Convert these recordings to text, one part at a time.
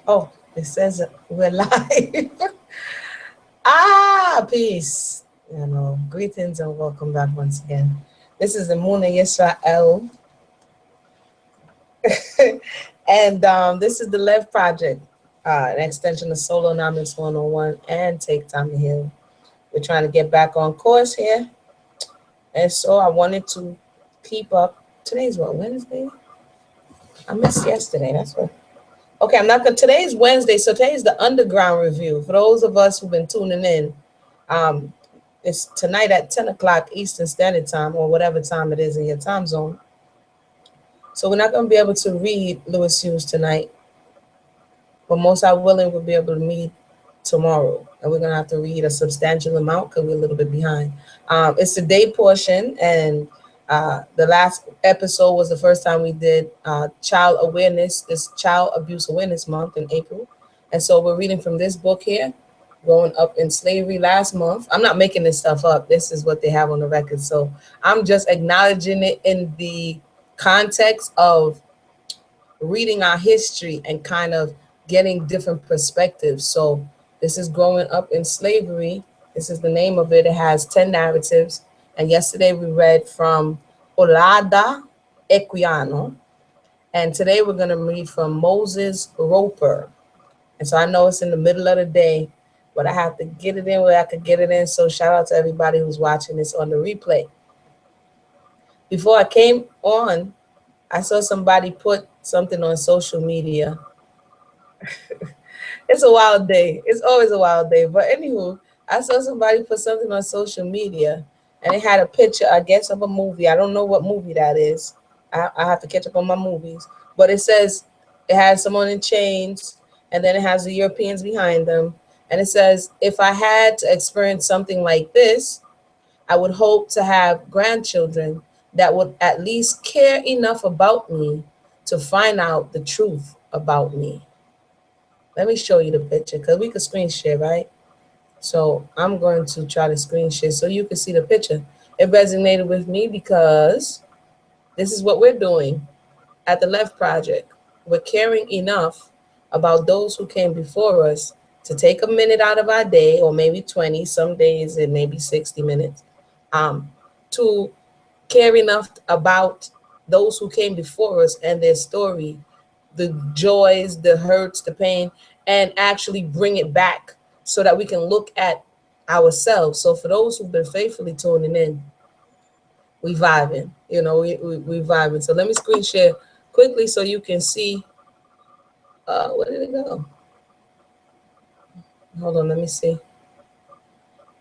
Oh, it says we're live. Peace. Greetings and welcome back once again. This is the Muna Yisrael, and this is the Lev Project, an extension of Solo Namis 101 and Take Time to Heal. We're trying to get back on course here, and so I wanted to keep up. Today's what, Wednesday? I missed yesterday. That's what. Okay, I'm not gonna. Today's Wednesday, so today's the underground review. For those of us who've been tuning in, um, it's tonight at 10 o'clock Eastern Standard Time, or whatever time it is in your time zone. So we're not gonna be able to read Lewis Hughes tonight, but most I willing will be able to meet tomorrow, and we're gonna have to read a substantial amount because we're a little bit behind. It's the day portion, and the last episode was the first time we did child awareness. It's Child Abuse Awareness Month in April, and so we're reading from this book here, Growing Up in Slavery. Last month, I'm not making this stuff up. This is what they have on the record, so I'm just acknowledging it in the context of reading our history and kind of getting different perspectives. So this is Growing Up in Slavery. This is the name of it. It has 10 narratives. And yesterday we read from Olada Equiano. And today we're going to read from Moses Roper. And so I know it's in the middle of the day, but I have to get it in where I could get it in. So shout out to everybody who's watching this on the replay. Before I came on, I saw somebody put something on social media. It's a wild day. It's always a wild day. But anywho, I saw somebody put something on social media and it had a picture, I guess, of a movie. I don't know what movie that is. I have to catch up on my movies. But it says it has someone in chains and then it has the Europeans behind them. And it says, if I had to experience something like this, I would hope to have grandchildren that would at least care enough about me to find out the truth about me. Let me show you the picture because we could screen share, right? So I'm going to try to screen share so you can see the picture. It resonated with me because this is what we're doing at the Left Project. We're caring enough about those who came before us to take a minute out of our day, or maybe 20, some days it may be 60 minutes, to care enough about those who came before us and their story, the joys, the hurts, the pain, and actually bring it back so that we can look at ourselves. So for those who've been faithfully tuning in, we vibing, we vibing. So let me screen share quickly so you can see. Where did it go? Hold on, let me see.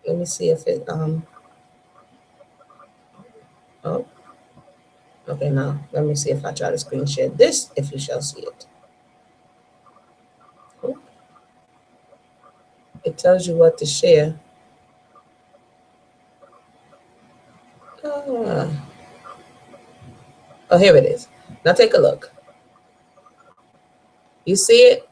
Let me see if it oh, okay, now let me see if I try to screen share this, if you shall see it. It tells you what to share. Oh, here it is. Now take a look. You see it?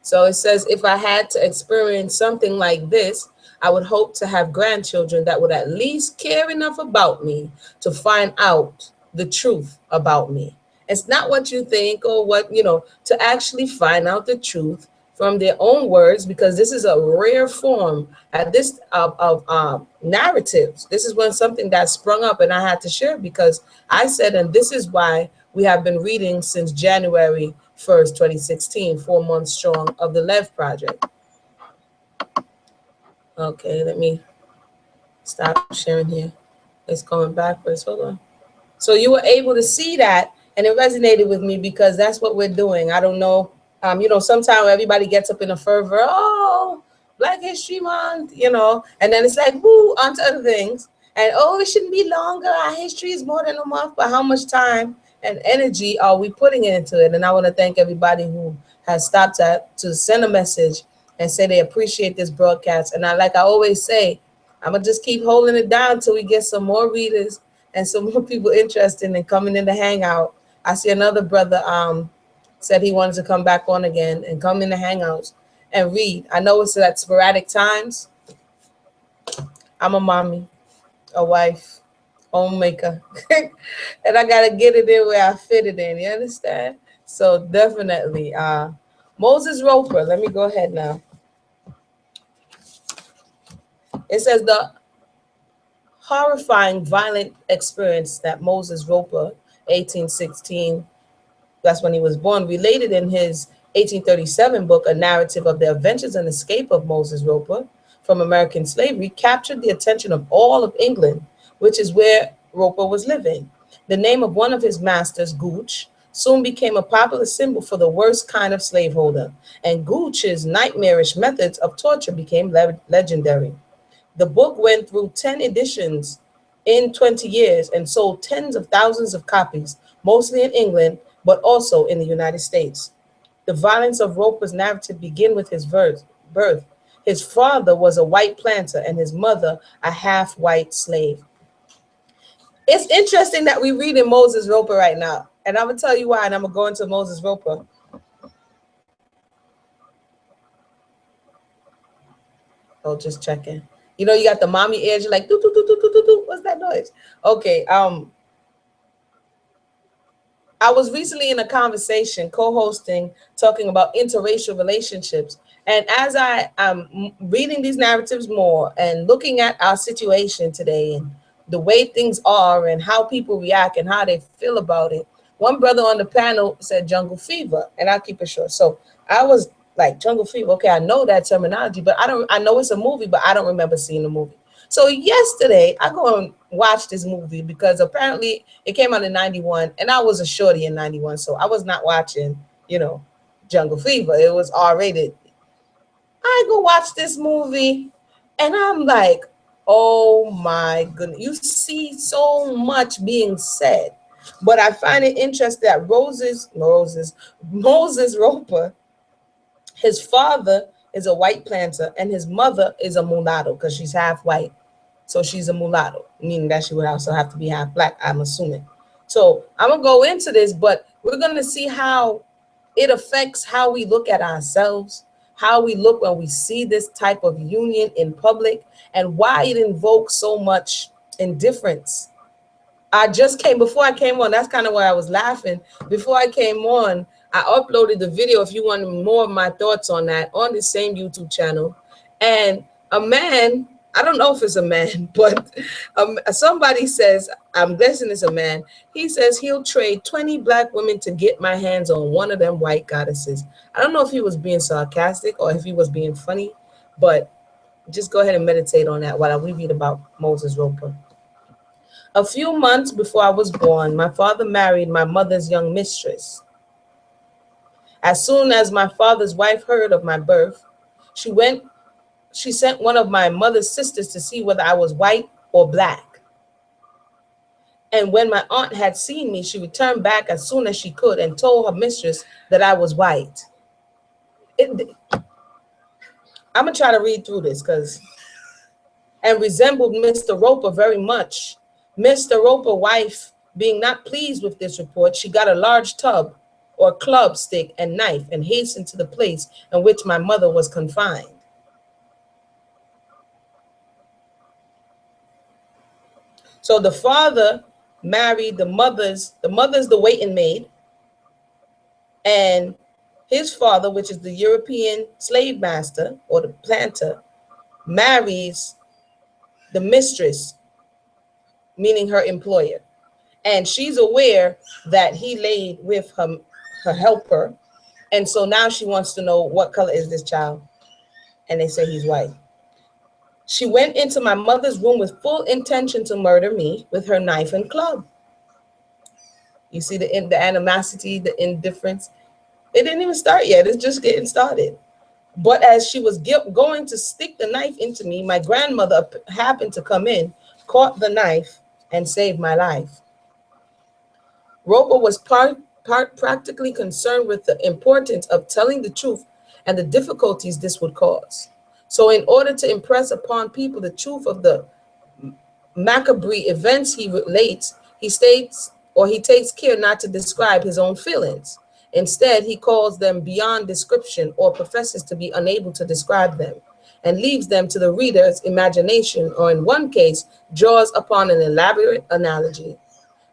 So it says, if I had to experience something like this, I would hope to have grandchildren that would at least care enough about me to find out the truth about me. It's not what you think or what, to actually find out the truth from their own words, because this is a rare form at this of narratives. This is when something that sprung up and I had to share because I said, and this is why we have been reading since January 1st, 2016, 4 months strong of the Lev Project. Okay, let me stop sharing here. It's going backwards. Hold on. So you were able to see that, and it resonated with me because that's what we're doing. I don't know. Sometimes everybody gets up in a fervor. Oh, Black History Month, and then it's like, woo, on to other things. And it shouldn't be longer. Our history is more than a month, but how much time and energy are we putting into it? And I want to thank everybody who has stopped to send a message and say they appreciate this broadcast. And like I always say, I'm going to just keep holding it down until we get some more readers and some more people interested in coming in to hang out. I see another brother said he wanted to come back on again and come in the hangouts and read. I know it's at sporadic times. I'm a mommy, a wife, homemaker, and I gotta get it in where I fit it in. You understand? So definitely, Moses Roper, let me go ahead now. It says the horrifying, violent experience that Moses Roper, 1816, that's when he was born, related in his 1837 book, A Narrative of the Adventures and Escape of Moses Roper from American Slavery, captured the attention of all of England, which is where Roper was living. The name of one of his masters, Gooch, soon became a popular symbol for the worst kind of slaveholder, and Gooch's nightmarish methods of torture became legendary. The book went through 10 editions in 20 years and sold tens of thousands of copies, mostly in England, but also in the United States. The violence of Roper's narrative begins with his birth. His father was a white planter and his mother a half-white slave. It's interesting that we read in Moses Roper right now, and I'm gonna tell you why, and I'm gonna go into Moses Roper. Oh, just checking. You know, you got the mommy ears, you're like, do, do, do, do, do, do, do. What's that noise? Okay, I was recently in a conversation co-hosting, talking about interracial relationships. And as I am reading these narratives more and looking at our situation today and the way things are and how people react and how they feel about it, one brother on the panel said jungle fever, and I'll keep it short. So I was like, jungle fever, okay, I know that terminology, but I know it's a movie, but I don't remember seeing the movie. So yesterday, I go and watch this movie because apparently it came out in 91 and I was a shorty in 91. So I was not watching, Jungle Fever. It was R-rated. I go watch this movie and I'm like, oh my goodness. You see so much being said. But I find it interesting that Moses Roper, his father is a white planter and his mother is a mulatto because she's half white. So she's a mulatto, meaning that she would also have to be half black, I'm assuming. So I'm going to go into this, but we're going to see how it affects how we look at ourselves, how we look when we see this type of union in public, and why it invokes so much indifference. Before I came on, that's kind of why I was laughing. Before I came on, I uploaded the video, if you want more of my thoughts on that, on the same YouTube channel. And a man, I don't know if it's a man, but somebody says, I'm guessing it's a man. He says he'll trade 20 black women to get my hands on one of them white goddesses. I don't know if he was being sarcastic or if he was being funny, but just go ahead and meditate on that while we read about Moses Roper. A few months before I was born, my father married my mother's young mistress. As soon as my father's wife heard of my birth, she sent one of my mother's sisters to see whether I was white or black. And when my aunt had seen me, she returned back as soon as she could and told her mistress that I was white. I'm gonna try to read through this and resembled Mr. Roper very much. Mr. Roper, wife, being not pleased with this report, she got a large tub or club stick and knife and hastened to the place in which my mother was confined. So the father married the mother's the waiting maid, and his father, which is the European slave master or the planter, marries the mistress, meaning her employer. And she's aware that he laid with her helper. And so now she wants to know, what color is this child? And they say he's white. She went into my mother's room with full intention to murder me with her knife and club. You see the animosity, the indifference. It didn't even start yet. It's just getting started. But as she was going to stick the knife into me, my grandmother happened to come in, caught the knife, and saved my life. Roper was practically concerned with the importance of telling the truth and the difficulties this would cause. So in order to impress upon people the truth of the macabre events he relates, he takes care not to describe his own feelings. Instead, he calls them beyond description or professes to be unable to describe them and leaves them to the reader's imagination, or in one case, draws upon an elaborate analogy.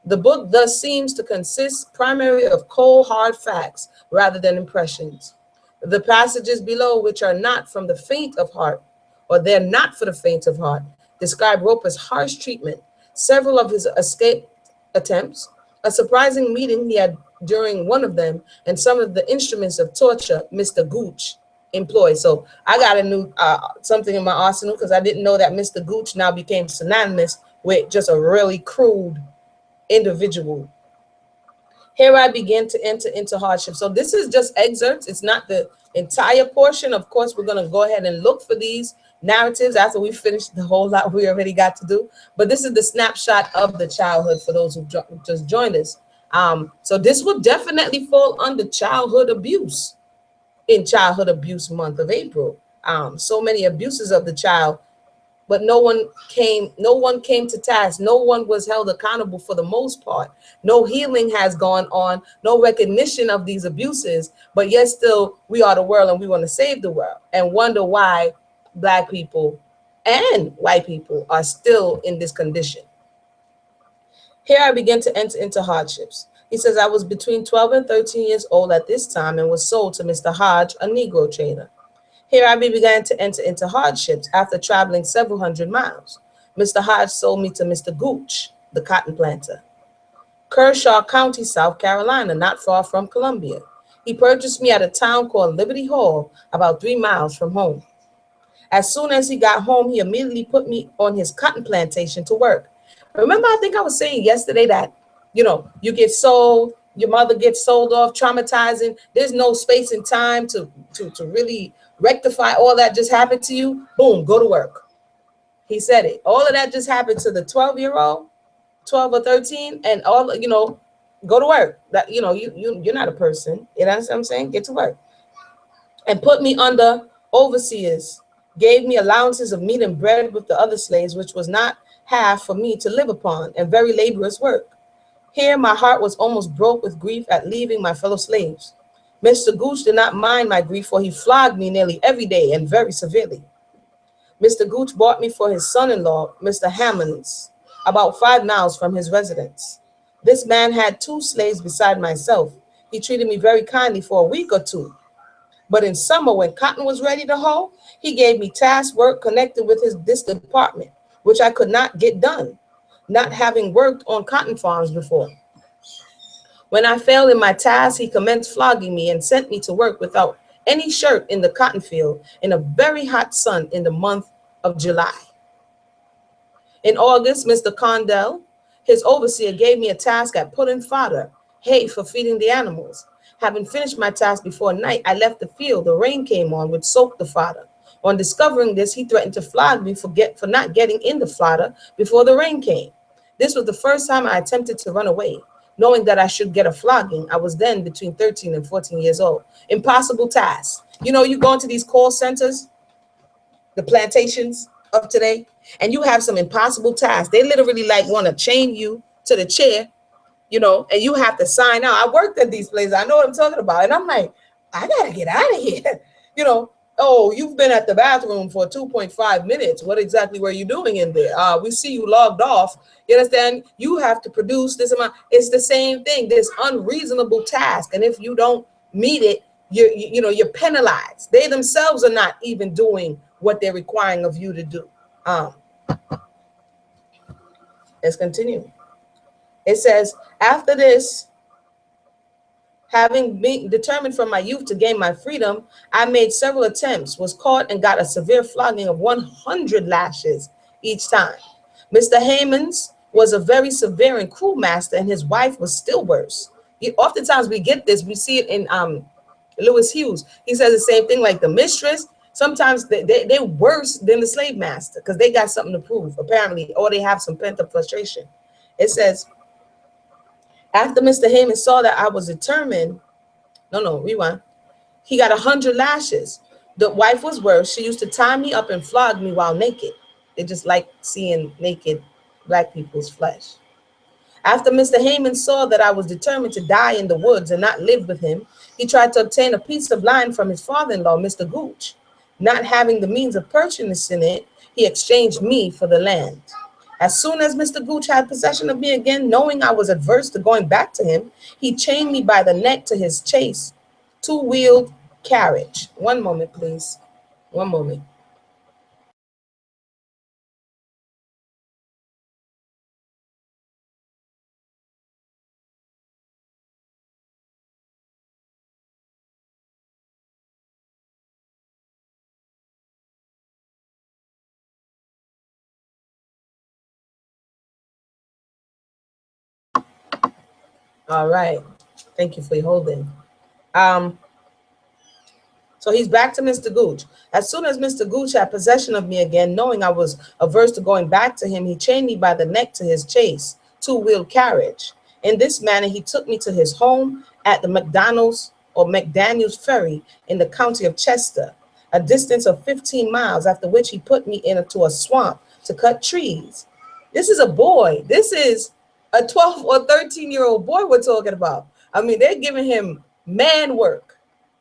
The book thus seems to consist primarily of cold, hard facts rather than impressions. The passages below, which are not from the faint of heart, or they're not for the faint of heart, describe Roper's harsh treatment, several of his escape attempts, a surprising meeting he had during one of them, and some of the instruments of torture Mr. Gooch employed. So I got a new something in my arsenal because I didn't know that Mr. Gooch now became synonymous with just a really crude individual. Here I begin to enter into hardship. So this is just excerpts. It's not the entire portion. Of course, we're going to go ahead and look for these narratives after we finish the whole lot we already got to do. But this is the snapshot of the childhood for those who just joined us. So this will definitely fall under childhood abuse in Childhood Abuse Month of April. So many abuses of the child, but no one came to task. No one was held accountable for the most part. No healing has gone on, no recognition of these abuses, but yet still we are the world and we want to save the world and wonder why Black people and white people are still in this condition. Here I began to enter into hardships. He says, I was between 12 and 13 years old at this time and was sold to Mr. Hodge, a Negro trader. Here I began to enter into hardships after traveling several hundred miles. Mr. Hodge sold me to Mr. Gooch, the cotton planter. Kershaw County, South Carolina, not far from Columbia. He purchased me at a town called Liberty Hall, about 3 miles from home. As soon as he got home, he immediately put me on his cotton plantation to work. Remember, I think I was saying yesterday that, you know, you get sold, your mother gets sold off, traumatizing. There's no space and time to really rectify all that just happened to you. Boom, go to work. He said it. All of that just happened to the 12-year-old, 12 or 13, and all, you know, go to work. That, you know, you're not a person. You know what I'm saying? Get to work. And put me under overseers, gave me allowances of meat and bread with the other slaves, which was not half for me to live upon, and very laborious work. Here my heart was almost broke with grief at leaving my fellow slaves. Mr. Gooch did not mind my grief, for he flogged me nearly every day and very severely. Mr. Gooch bought me for his son-in-law, Mr. Hammonds, about 5 miles from his residence. This man had 2 slaves beside myself. He treated me very kindly for a week or 2. But in summer, when cotton was ready to hoe, he gave me task work connected with this department, which I could not get done, not having worked on cotton farms before. When I failed in my task, he commenced flogging me and sent me to work without any shirt in the cotton field in a very hot sun in the month of July. In August, Mr. Condell, his overseer, gave me a task at putting fodder, hay for feeding the animals. Having finished my task before night, I left the field. The rain came on, which soaked the fodder. On discovering this, he threatened to flog me for not getting in the fodder before the rain came. This was the first time I attempted to run away, knowing that I should get a flogging. I was then between 13 and 14 years old. Impossible task. You know, you go into these call centers, the plantations of today, and you have some impossible tasks. They literally like want to chain you to the chair, you know, and you have to sign out. I worked at these places. I know what I'm talking about. And I'm like, I got to get out of here. You know, oh, you've been at the bathroom for 2.5 minutes. What exactly were you doing in there? We see you logged off. You understand? You have to produce this amount. It's the same thing, this unreasonable task. And if you don't meet it, you're penalized. They themselves are not even doing what they're requiring of you to do. Let's continue. It says, after this, having been determined from my youth to gain my freedom, I made several attempts, was caught, and got a severe flogging of 100 lashes each time. Mr. Hammonds was a very severe and cruel master, and his wife was still worse. Oftentimes we get this, we see it in Lewis Hughes. He says the same thing, like the mistress. Sometimes they're worse than the slave master because they got something to prove, apparently, or they have some pent-up frustration. It says, after Mr. Hammond saw that I was determined, rewind. He got 100 lashes. The wife was worse. She used to tie me up and flog me while naked. They just like seeing naked Black people's flesh. After Mr. Hammond saw that I was determined to die in the woods and not live with him, he tried to obtain a piece of land from his father-in-law, Mr. Gooch. Not having the means of purchasing it, he exchanged me for the land. As soon as Mr. Gooch had possession of me again, knowing I was averse to going back to him, he chained me by the neck to his chaise, 2-wheeled carriage. One moment, please. One moment. All right. Thank you for holding. Um, So he's back to Mr. Gooch. As soon as Mr. Gooch had possession of me again, knowing I was averse to going back to him, he chained me by the neck to his chaise, two-wheeled carriage. In this manner, he took me to his home at the McDaniels Ferry in the county of Chester, a distance of 15 miles, after which he put me into a swamp to cut trees. This is a boy. This is a 12 or 13-year-old boy we're talking about. I mean, they're giving him man work.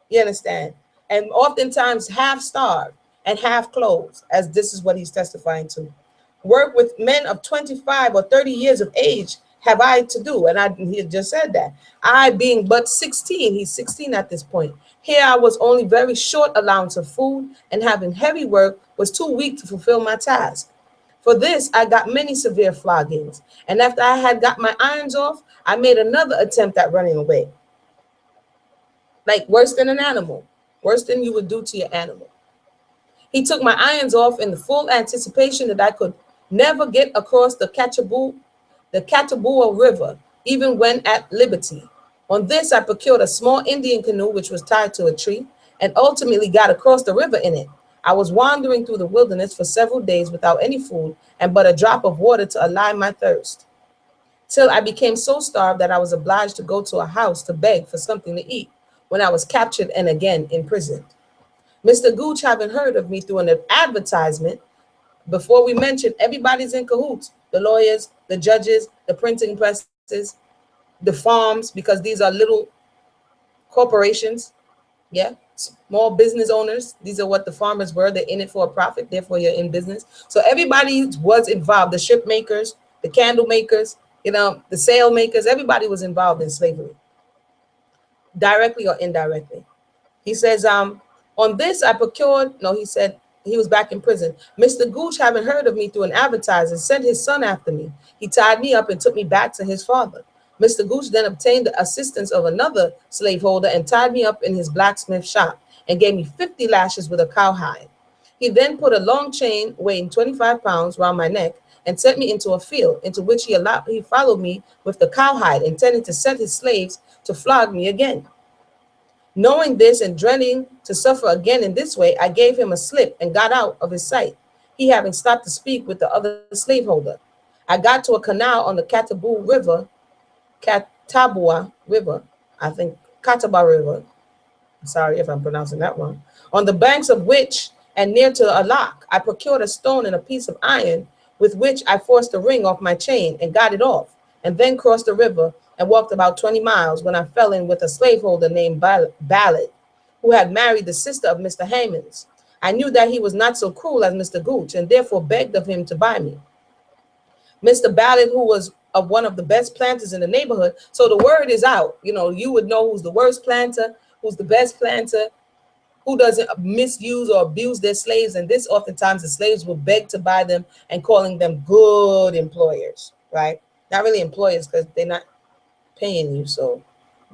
You understand? And oftentimes half starved and half clothed, as this is what he's testifying to. Work with men of 25 or 30 years of age have I to do. And he just said that. I being but 16, he's 16 at this point. Here I was only very short allowance of food, and having heavy work was too weak to fulfill my task. For this, I got many severe floggings. And after I had got my irons off, I made another attempt at running away. Like worse than an animal, worse than you would do to your animal. He took my irons off in the full anticipation that I could never get across the Catawba River, even when at liberty. On this, I procured a small Indian canoe which was tied to a tree, and ultimately got across the river in it. I was wandering through the wilderness for several days without any food and but a drop of water to allay my thirst, till I became so starved that I was obliged to go to a house to beg for something to eat, when I was captured and again imprisoned. Mr. Gooch, having heard of me through an advertisement, before we mentioned, everybody's in cahoots, the lawyers, the judges, the printing presses, the farms, because these are little corporations, yeah, small business owners. These are what the farmers were. They're in it for a profit, therefore you're in business. So everybody was involved, the ship makers, the candle makers, the sail makers, everybody was involved in slavery, directly or indirectly. He says, on this I procured, no, he said he was back in prison. Mr. Gooch, having heard of me through an advertiser, sent his son after me. He tied me up and took me back to his father. Mr. Gooch then obtained the assistance of another slaveholder and tied me up in his blacksmith shop and gave me 50 lashes with a cowhide. He then put a long chain weighing 25 pounds round my neck and sent me into a field, into which he followed me with the cowhide, intending to set his slaves to flog me again. Knowing this and dreading to suffer again in this way, I gave him a slip and got out of his sight, he having stopped to speak with the other slaveholder. I got to a canal on the Catawba River, I think Catawba River, sorry if I'm pronouncing that wrong, on the banks of which, and near to a lock, I procured a stone and a piece of iron, with which I forced the ring off my chain and got it off, and then crossed the river and walked about 20 miles when I fell in with a slaveholder named Ballard, who had married the sister of Mr. Hammonds. I knew that he was not so cruel as Mr. Gooch, and therefore begged of him to buy me. Mr. Ballard, who was one of the best planters in the neighborhood, so the word is out. You would know who's the worst planter, who's the best planter, who doesn't misuse or abuse their slaves. And this oftentimes the slaves will beg to buy them and calling them good employers, right? Not really employers because they're not paying you, so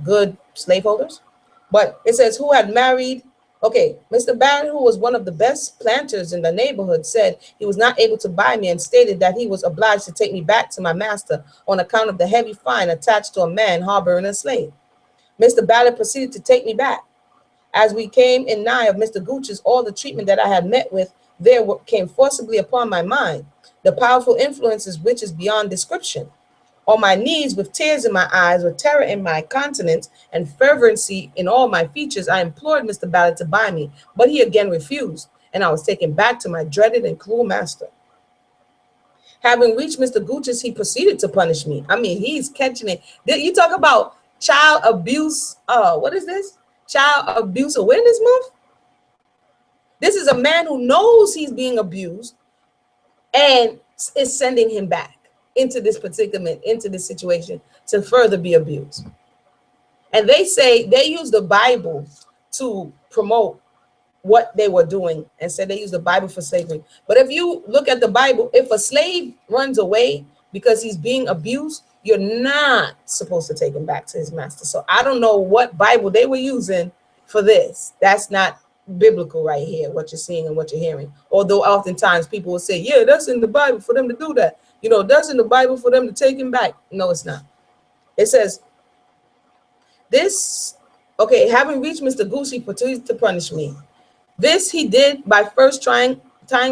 good slaveholders. But it says who had married, okay, Mr. Barron, who was one of the best planters in the neighborhood, said he was not able to buy me and stated that he was obliged to take me back to my master on account of the heavy fine attached to a man harboring a slave. Mr. Ballard proceeded to take me back. As we came in nigh of Mr. Gooch's, all the treatment that I had met with there came forcibly upon my mind, the powerful influences which is beyond description. On my knees, with tears in my eyes, with terror in my countenance, and fervency in all my features, I implored Mr. Ballard to buy me, but he again refused, and I was taken back to my dreaded and cruel master. Having reached Mr. Gooch's, he proceeded to punish me. I mean, he's catching it. You talk about child abuse. What is this? Child Abuse Awareness Month. This is a man who knows he's being abused and is sending him back into this predicament, into this situation to further be abused. And they say they use the Bible to promote what they were doing and said they used the Bible for slavery. But if you look at the Bible, if a slave runs away because he's being abused, you're not supposed to take him back to his master. So I don't know what Bible they were using for this. That's not biblical right here, what you're seeing and what you're hearing. Although oftentimes people will say, yeah, that's in the Bible for them to do that. You know, that's in the Bible for them to take him back. No, it's not. It says, this, okay, having reached Mr. Goose, he proceeded to punish me. This he did by first tying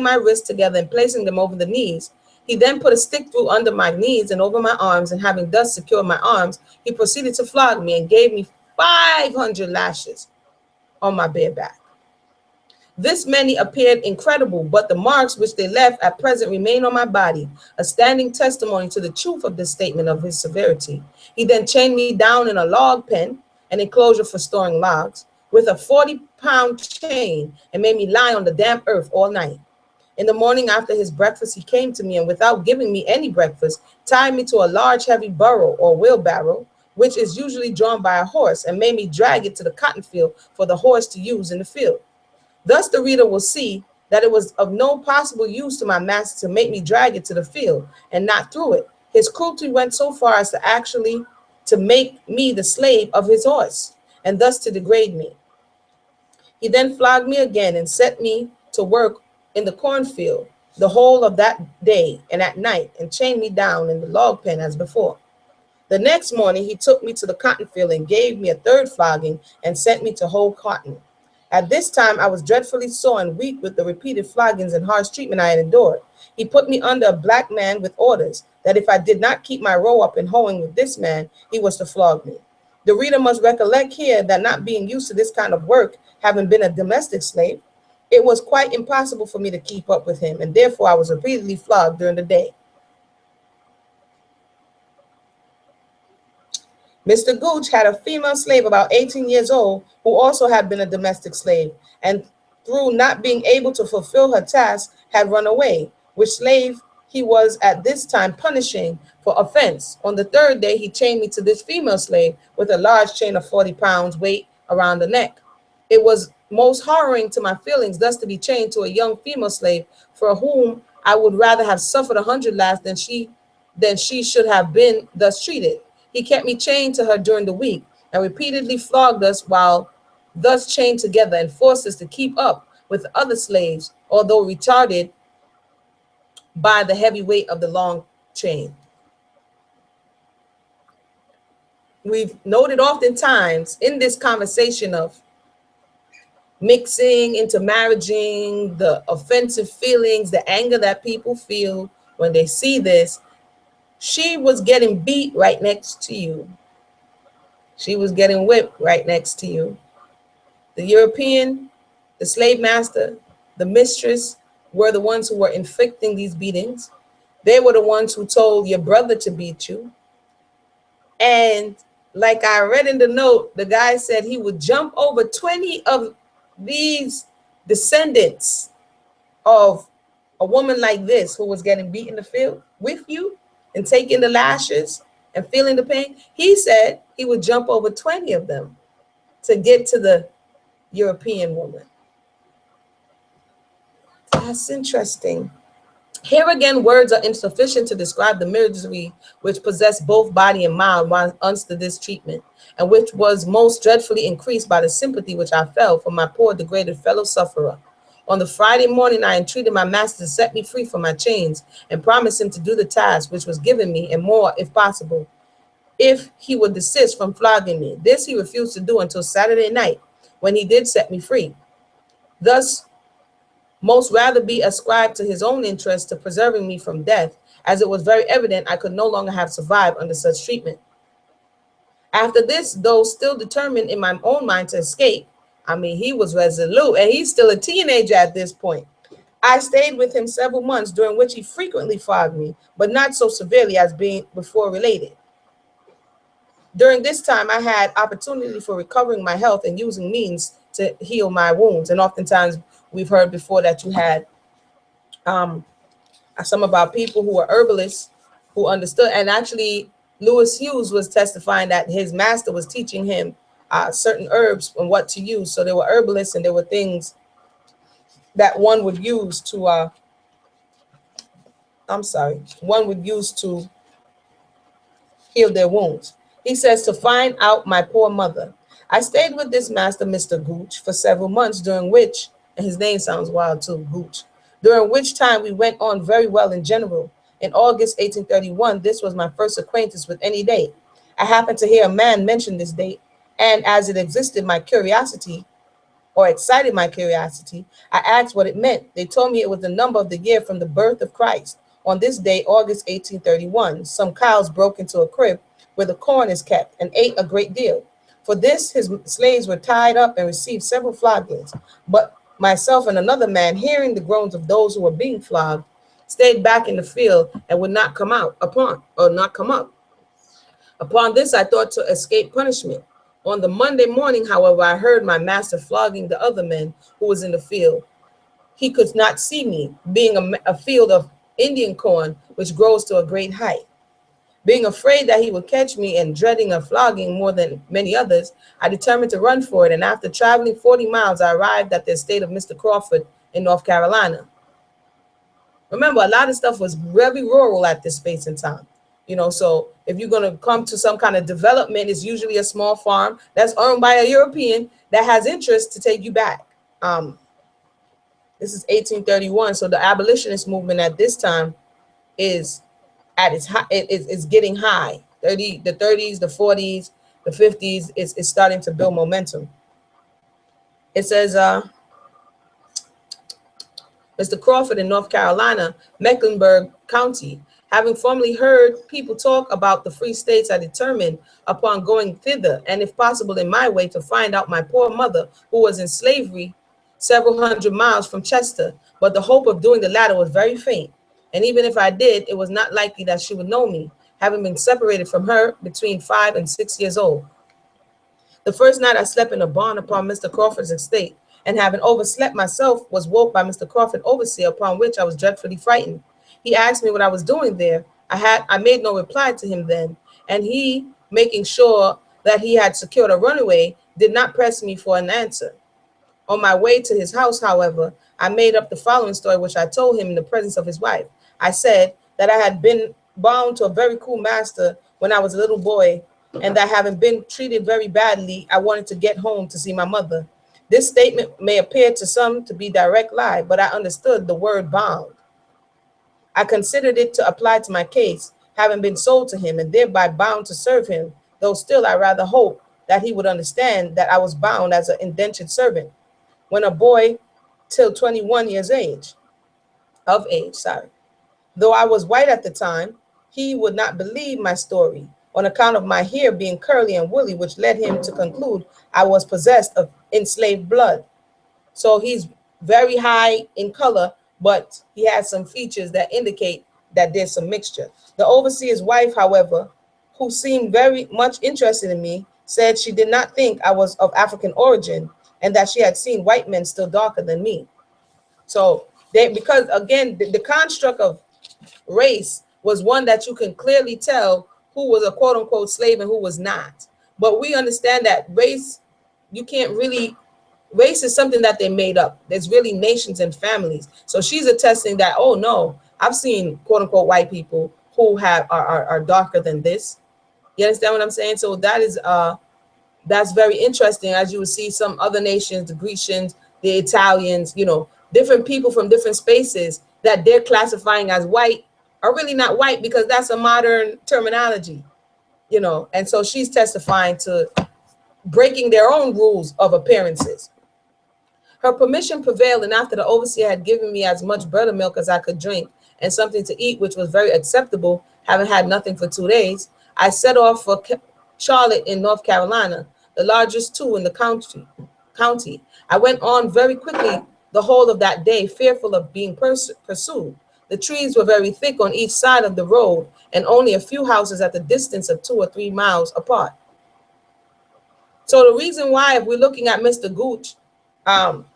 my wrists together and placing them over the knees. He then put a stick through under my knees and over my arms, and having thus secured my arms, he proceeded to flog me and gave me 500 lashes on my bare back. This many appeared incredible, but the marks which they left at present remain on my body, a standing testimony to the truth of this statement of his severity. He then chained me down in a log pen, an enclosure for storing logs, with a 40-pound chain, and made me lie on the damp earth all night. In the morning after his breakfast, he came to me, and without giving me any breakfast, tied me to a large heavy burro or wheelbarrow, which is usually drawn by a horse, and made me drag it to the cotton field for the horse to use in the field. Thus the reader will see that it was of no possible use to my master to make me drag it to the field and not through it. His cruelty went so far as to actually to make me the slave of his horse, and thus to degrade me. He then flogged me again and set me to work in the cornfield the whole of that day and at night, and chained me down in the log pen as before. The next morning he took me to the cotton field and gave me a third flogging and sent me to hoe cotton. At this time I was dreadfully sore and weak with the repeated floggings and harsh treatment I had endured. He put me under a black man with orders that if I did not keep my row up in hoeing with this man, he was to flog me. The reader must recollect here that not being used to this kind of work, having been a domestic slave, it was quite impossible for me to keep up with him, and therefore I was repeatedly flogged during the day. Mr. Gooch had a female slave about 18 years old who also had been a domestic slave, and through not being able to fulfill her task had run away, which slave he was at this time punishing for offense. On the third day he chained me to this female slave with a large chain of 40 pounds weight around the neck. It was most harrowing to my feelings thus to be chained to a young female slave for whom I would rather have suffered 100 lashes than she should have been thus treated. He kept me chained to her during the week and repeatedly flogged us while thus chained together, and forced us to keep up with other slaves, although retarded by the heavy weight of the long chain. We've noted oftentimes in this conversation of mixing, intermarrying, the offensive feelings, the anger that people feel when they see this, she was getting beat right next to you. She was getting whipped right next to you. The European, the slave master, the mistress were the ones who were inflicting these beatings. They were the ones who told your brother to beat you. And like I read in the note, the guy said he would jump over 20 of these descendants of a woman like this who was getting beat in the field with you and taking the lashes and feeling the pain. He said he would jump over 20 of them to get to the European woman. That's interesting. Here again, words are insufficient to describe the misery which possessed both body and mind while under this treatment, and which was most dreadfully increased by the sympathy which I felt for my poor degraded fellow sufferer. On the Friday morning, I entreated my master to set me free from my chains and promised him to do the task which was given me and more if possible, if he would desist from flogging me. This he refused to do until Saturday night, when he did set me free. Thus, most rather be ascribed to his own interest to preserving me from death, as it was very evident I could no longer have survived under such treatment. After this, though still determined in my own mind to escape, I mean, he was resolute, and he's still a teenager at this point. I stayed with him several months, during which he frequently flogged me, but not so severely as being before related. During this time, I had opportunity for recovering my health and using means to heal my wounds. And oftentimes, we've heard before that you had some of our people who were herbalists who understood. And actually, Lewis Hughes was testifying that his master was teaching him certain herbs and what to use. So there were herbalists and there were things that one would use to, one would use to heal their wounds. He says to find out my poor mother. I stayed with this master, Mr. Gooch, for several months, during which, and his name sounds wild too, Gooch, during which time we went on very well in general. In August 1831, this was my first acquaintance with any date. I happened to hear a man mention this date, and as it existed my curiosity, or excited my curiosity, I asked what it meant. They told me it was the number of the year from the birth of Christ. On this day, August 1831, some cows broke into a crib where the corn is kept and ate a great deal. For this, his slaves were tied up and received several floggings. But myself and another man, hearing the groans of those who were being flogged, stayed back in the field and would not come out upon, or not come up. Upon this, I thought to escape punishment. On the Monday morning, however, I heard my master flogging the other men who was in the field. He could not see me, being a field of Indian corn, which grows to a great height. Being afraid that he would catch me and dreading a flogging more than many others, I determined to run for it. And after traveling 40 miles, I arrived at the estate of Mr. Crawford in North Carolina. Remember, a lot of stuff was very rural at this space and time. You know, so if you're going to come to some kind of development, it's usually a small farm that's owned by a European that has interest to take you back. This is 1831. So the abolitionist movement at this time is at its high, it's getting high. The 30s, the 40s, the 50s is starting to build momentum. It says, Mr. Crawford in North Carolina, Mecklenburg County. Having formerly heard people talk about the free states, I determined upon going thither, and if possible in my way, to find out my poor mother, who was in slavery several hundred miles from Chester. But the hope of doing the latter was very faint. And even if I did, it was not likely that she would know me, having been separated from her between 5 and 6 years old. The first night I slept in a barn upon Mr. Crawford's estate, and having overslept myself, was woke by Mr. Crawford overseer, upon which I was dreadfully frightened. He asked me what I was doing there. I made no reply to him then, and he, making sure that he had secured a runaway, did not press me for an answer. On my way to his house, however, I made up the following story, which I told him in the presence of his wife. I said that I had been bound to a very cruel master when I was a little boy, and that having been treated very badly, I wanted to get home to see my mother. This statement may appear to some to be direct lie, but I understood the word bound. I considered it to apply to my case, having been sold to him and thereby bound to serve him, though still I rather hope that he would understand that I was bound as an indentured servant. When a boy till 21 years of age. Though I was white at the time, he would not believe my story on account of my hair being curly and woolly, which led him to conclude I was possessed of enslaved blood. So he's very high in color, but he has some features that indicate that there's some mixture. The overseer's wife, however, who seemed very much interested in me, said she did not think I was of African origin and that she had seen white men still darker than me. So because again, the construct of race was one that you can clearly tell who was a quote unquote slave and who was not. But we understand that race, you can't really, race is something that they made up. There's really nations and families. So she's attesting that, oh no, I've seen quote unquote white people who are darker than this. You understand what I'm saying? So that is that's very interesting. As you would see some other nations, the Grecians, the Italians, you know, different people from different spaces that they're classifying as white are really not white because that's a modern terminology, you know. And so she's testifying to breaking their own rules of appearances. Her permission prevailed, and after the overseer had given me as much buttermilk as I could drink and something to eat, which was very acceptable, having had nothing for 2 days, I set off for Charlotte in North Carolina, the largest two in the county. I went on very quickly the whole of that day, fearful of being pursued. The trees were very thick on each side of the road, and only a few houses at the distance of 2 or 3 miles apart. So the reason why, if we're looking at Mr. Gooch,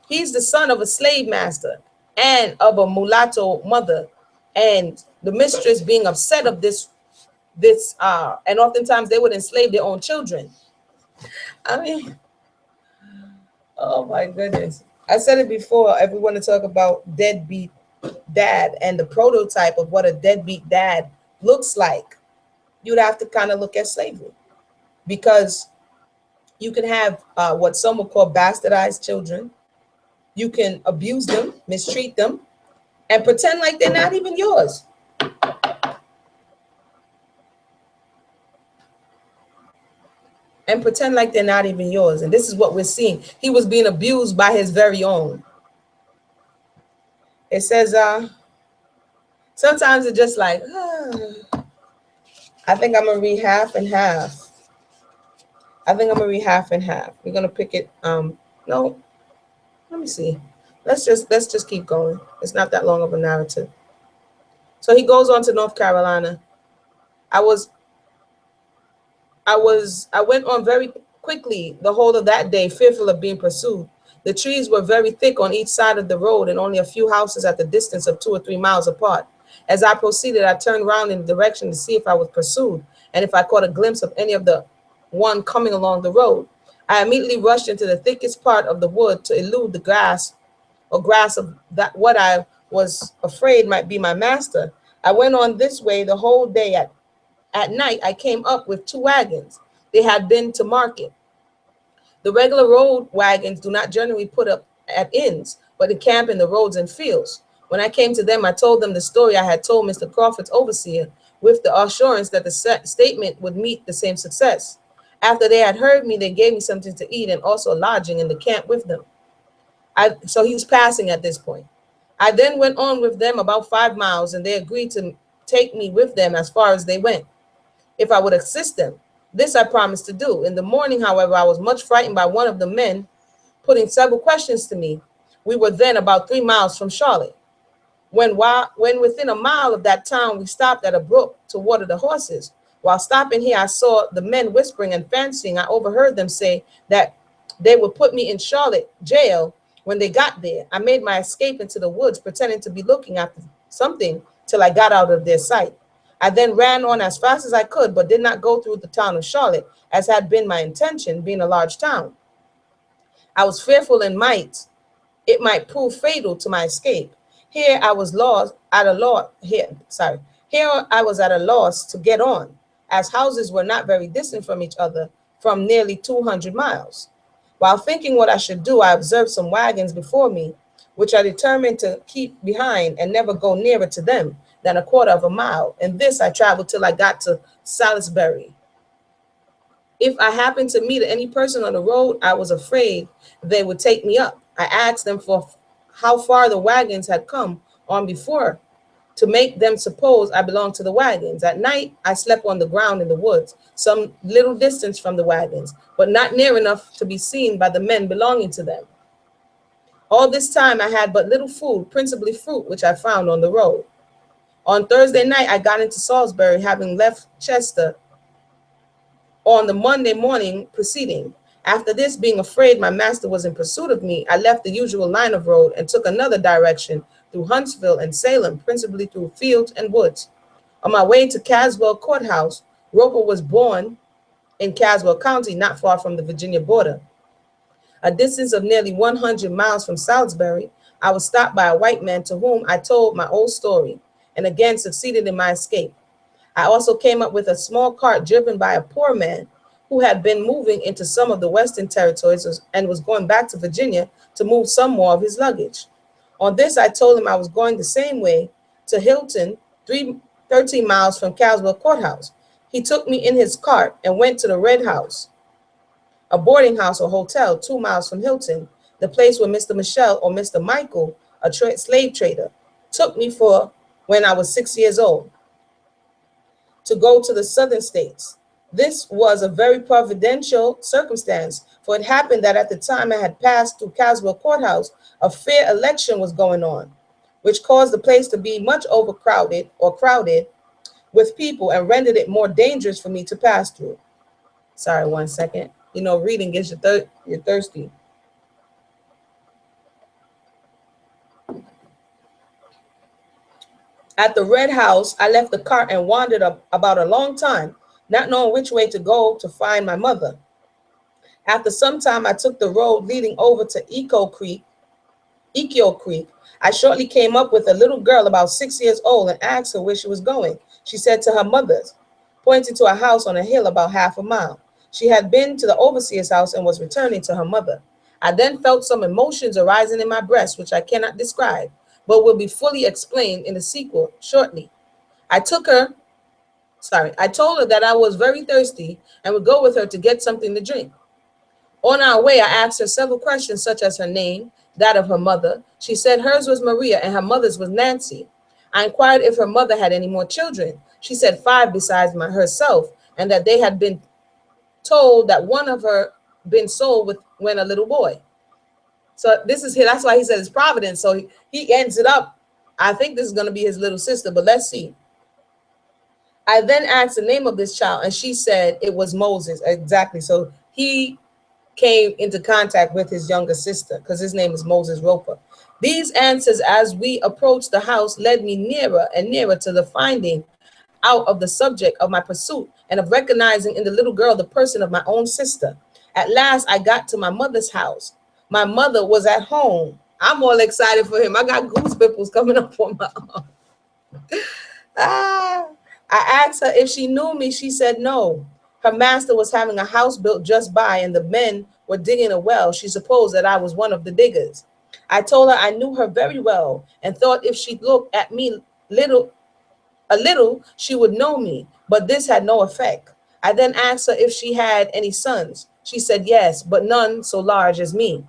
he's the son of a slave master and of a mulatto mother, and the mistress being upset of this, and oftentimes they would enslave their own children. I mean, oh my goodness. I said it before. If we want to talk about deadbeat dad and the prototype of what a deadbeat dad looks like, you'd have to kind of look at slavery, because you can have what some would call bastardized children. You can abuse them, mistreat them, and pretend like they're not even yours. And pretend like they're not even yours. And this is what we're seeing. He was being abused by his very own. It says, sometimes it's just like, I think I'm gonna read half and half. I think I'm gonna read half and half. We're gonna pick it. No, let me see. Let's just keep going. It's not that long of a narrative. So he goes on to North Carolina. I went on very quickly the whole of that day, fearful of being pursued. The trees were very thick on each side of the road, and only a few houses at the distance of 2 or 3 miles apart. As I proceeded, I turned round in the direction to see if I was pursued, and if I caught a glimpse of any of the one coming along the road. I immediately rushed into the thickest part of the wood to elude the grass of that what I was afraid might be my master. I went on this way the whole day. At night, I came up with 2 wagons. They had been to market. The regular road wagons do not generally put up at inns, but encamp in the roads and fields. When I came to them, I told them the story I had told Mr. Crawford's overseer, with the assurance that the statement would meet the same success. After they had heard me, they gave me something to eat and also lodging in the camp with them. So he was passing at this point. I then went on with them about 5 miles, and they agreed to take me with them as far as they went, if I would assist them. This I promised to do. In the morning, however, I was much frightened by one of the men putting several questions to me. We were then about 3 miles from Charlotte. When within a mile of that town, we stopped at a brook to water the horses. While stopping here, I saw the men whispering and fancying. I overheard them say that they would put me in Charlotte jail when they got there. I made my escape into the woods, pretending to be looking after something till I got out of their sight. I then ran on as fast as I could, but did not go through the town of Charlotte, as had been my intention, being a large town. I was fearful it might prove fatal to my escape. Here I was lost at a loss. Here I was at a loss to get on, as houses were not very distant from each other, from nearly 200 miles. While thinking what I should do, I observed some wagons before me, which I determined to keep behind and never go nearer to them than a quarter of a mile. And this I traveled till I got to Salisbury. If I happened to meet any person on the road, I was afraid they would take me up. I asked them for how far the wagons had come on before, to make them suppose I belonged to the wagons. At night, I slept on the ground in the woods, some little distance from the wagons, but not near enough to be seen by the men belonging to them. All this time I had but little food, principally fruit, which I found on the road. On Thursday night, I got into Salisbury, having left Chester on the Monday morning preceding. After this, being afraid my master was in pursuit of me, I left the usual line of road and took another direction through Huntsville and Salem, principally through fields and woods. On my way to Caswell Courthouse, Roper was born in Caswell County, not far from the Virginia border. A distance of nearly 100 miles from Salisbury, I was stopped by a white man to whom I told my old story, and again succeeded in my escape. I also came up with a small cart driven by a poor man who had been moving into some of the Western territories and was going back to Virginia to move some more of his luggage. On this, I told him I was going the same way to Hilton, 13 miles from Caswell Courthouse. He took me in his cart and went to the Red House, a boarding house or hotel 2 miles from Hilton, the place where Mr. Michel or Mr. Michael, a slave trader, took me for when I was 6 years old, to go to the southern states. This was a very providential circumstance, for it happened that at the time I had passed through Caswell Courthouse, a fair election was going on, which caused the place to be much overcrowded or crowded with people and rendered it more dangerous for me to pass through. Sorry, 1 second. You know, reading gets you you're thirsty. At the Red House, I left the cart and wandered about a long time, not knowing which way to go to find my mother. After some time, I took the road leading over to Echo Creek. I shortly came up with a little girl about 6 years old and asked her where she was going. She said to her mother's, pointing to a house on a hill about half a mile. She had been to the overseer's house and was returning to her mother. I then felt some emotions arising in my breast, which I cannot describe, but will be fully explained in the sequel shortly. I took her, I told her that I was very thirsty and would go with her to get something to drink. On our way, I asked her several questions, such as her name, that of her mother. She said hers was Maria and her mother's was Nancy. I inquired if her mother had any more children. She said 5 besides herself, and that they had been told that one of her been sold with when a little boy. So this is that's why he said it's providence. So he ends it up. I think this is going to be his little sister, but let's see. I then asked the name of this child, and she said it was Moses. Exactly. So he came into contact with his younger sister because his name is Moses Roper. These answers, as we approached the house, led me nearer and nearer to the finding out of the subject of my pursuit and of recognizing in the little girl the person of my own sister. At last, I got to my mother's house. My mother was at home. I'm all excited for him. I got goose pimples coming up on my arm. I asked her if she knew me. She said no. Her master was having a house built just by, and the men were digging a well. She supposed that I was one of the diggers. I told her I knew her very well and thought if she looked at me a little, she would know me, but this had no effect. I then asked her if she had any sons. She said yes, but none so large as me.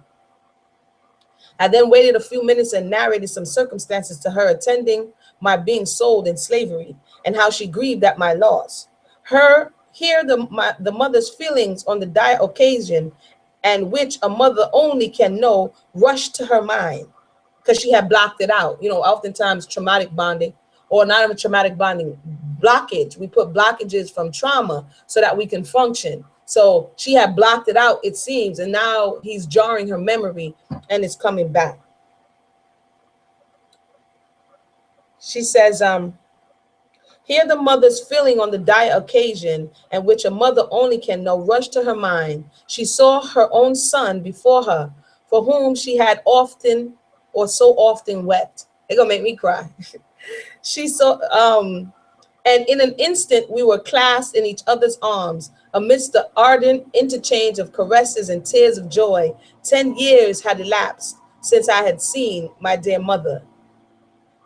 I then waited a few minutes and narrated some circumstances to her attending my being sold in slavery and how she grieved at my loss. The mother's feelings on the dire occasion, and which a mother only can know, rushed to her mind because she had blocked it out. You know, oftentimes traumatic bonding, or not even traumatic bonding, blockage. We put blockages from trauma so that we can function. So she had blocked it out, it seems, and now he's jarring her memory and it's coming back. She says, here the mother's feeling on the dire occasion, and which a mother only can know, rushed to her mind. She saw her own son before her, for whom she had often or so often wept. They're gonna make me cry. She saw, and in an instant we were clasped in each other's arms amidst the ardent interchange of caresses and tears of joy. 10 years had elapsed since I had seen my dear mother.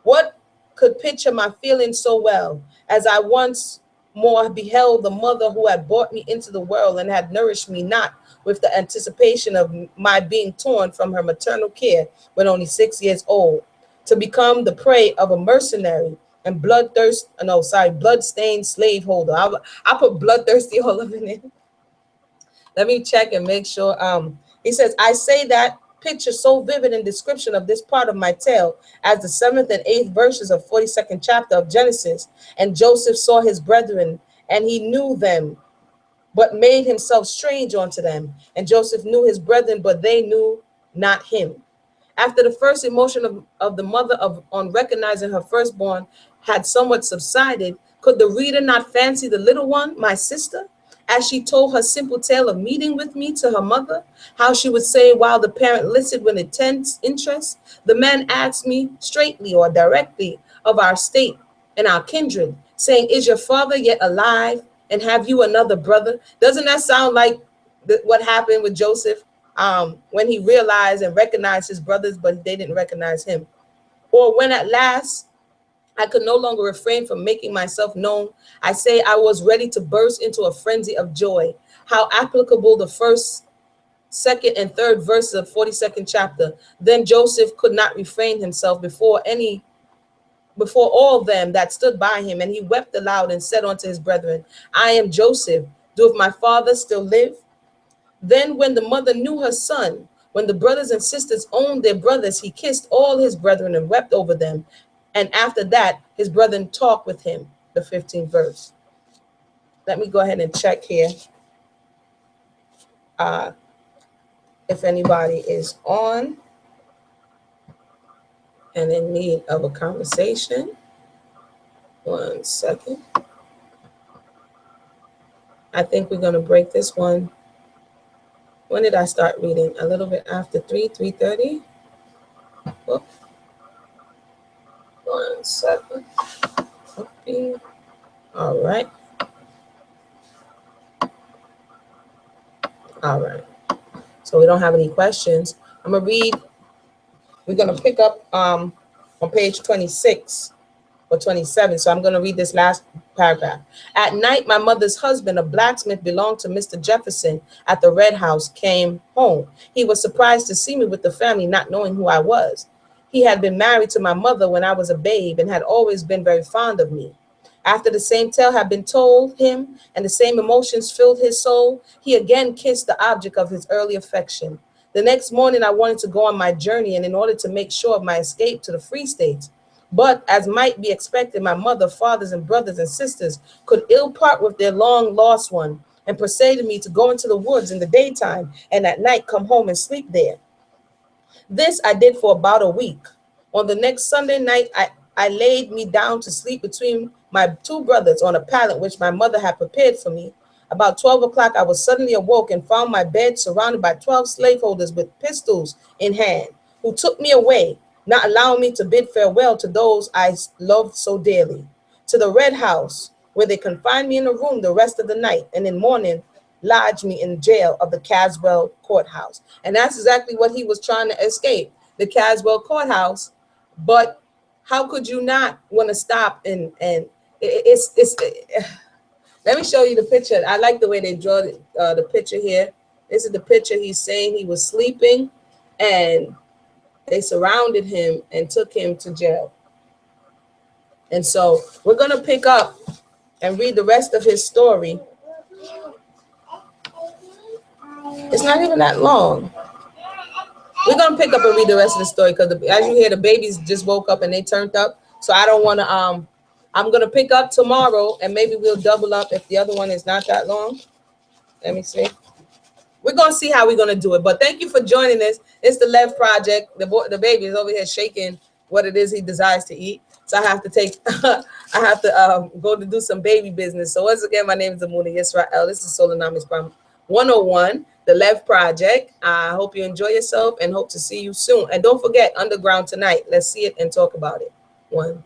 What could picture my feelings so well as I once more beheld the mother who had brought me into the world and had nourished me, not with the anticipation of my being torn from her maternal care when only 6 years old, to become the prey of a mercenary and blood-stained slaveholder. I put bloodthirsty all of it in. Let me check and make sure. He says, I say that picture so vivid in description of this part of my tale as the 7th and 8th verses of 42nd chapter of Genesis. And Joseph saw his brethren, and he knew them, but made himself strange unto them. And Joseph knew his brethren, but they knew not him. After the first emotion of the mother on recognizing her firstborn had somewhat subsided, could the reader not fancy the little one, my sister, as she told her simple tale of meeting with me to her mother, how she would say while the parent listened with intense interest, the man asked me straightly or directly of our state and our kindred, saying, is your father yet alive? And have you another brother? Doesn't that sound like what happened with Joseph when he realized and recognized his brothers, but they didn't recognize him? Or when at last I could no longer refrain from making myself known, I say I was ready to burst into a frenzy of joy. How applicable the first, second, and third verses of 42nd chapter. Then Joseph could not refrain himself before all them that stood by him, and he wept aloud and said unto his brethren, I am Joseph. Doeth my father still live? Then when the mother knew her son, when the brothers and sisters owned their brothers, he kissed all his brethren and wept over them. And after that, his brethren talked with him. The 15th verse. Let me go ahead and check here if anybody is on and in need of a conversation. 1 second. I think we're going to break this one When did I start reading? A little bit after 3:30. Oh, 1 second. Okay. All right. All right. So we don't have any questions. I'm gonna read. We're gonna pick up on page 26 or 27. So I'm gonna read this last paragraph. At night, my mother's husband, a blacksmith belonged to Mr. Jefferson at the Red House, came home. He was surprised to see me with the family, not knowing who I was. He had been married to my mother when I was a babe and had always been very fond of me. After the same tale had been told him and the same emotions filled his soul, he again kissed the object of his early affection. The next morning, I wanted to go on my journey, and in order to make sure of my escape to the Free States, but as might be expected, my mother, fathers, and brothers and sisters could ill part with their long lost one, and persuaded me to go into the woods in the daytime and at night come home and sleep there. This I did for about a week. On the next Sunday night, I laid me down to sleep between my two brothers on a pallet which my mother had prepared for me. About 12 o'clock, I was suddenly awoke and found my bed surrounded by 12 slaveholders with pistols in hand, who took me away, not allowing me to bid farewell to those I loved so dearly, to the Red House, where they confined me in a room the rest of the night, and in morning lodged me in jail of the Caswell Courthouse. And that's exactly what he was trying to escape, the Caswell Courthouse. But how could you not want to stop it's let me show you the picture. I like the way they draw the picture here. This is the picture. He's saying he was sleeping and they surrounded him and took him to jail. And so we're going to pick up and read the rest of his story. It's not even that long. We're going to pick up and read the rest of the story because as you hear, the babies just woke up and they turned up. So I don't want to, I'm going to pick up tomorrow and maybe we'll double up if the other one is not that long. Let me see. We're going to see how we're going to do it. But thank you for joining us. It's the Lev Project. The baby is over here shaking what it is he desires to eat. So I have to take, I have to go to do some baby business. So once again, my name is Amuna Yisrael. This is Solonomics 101, the Lev Project. I hope you enjoy yourself and hope to see you soon. And don't forget, Underground tonight. Let's see it and talk about it. 1.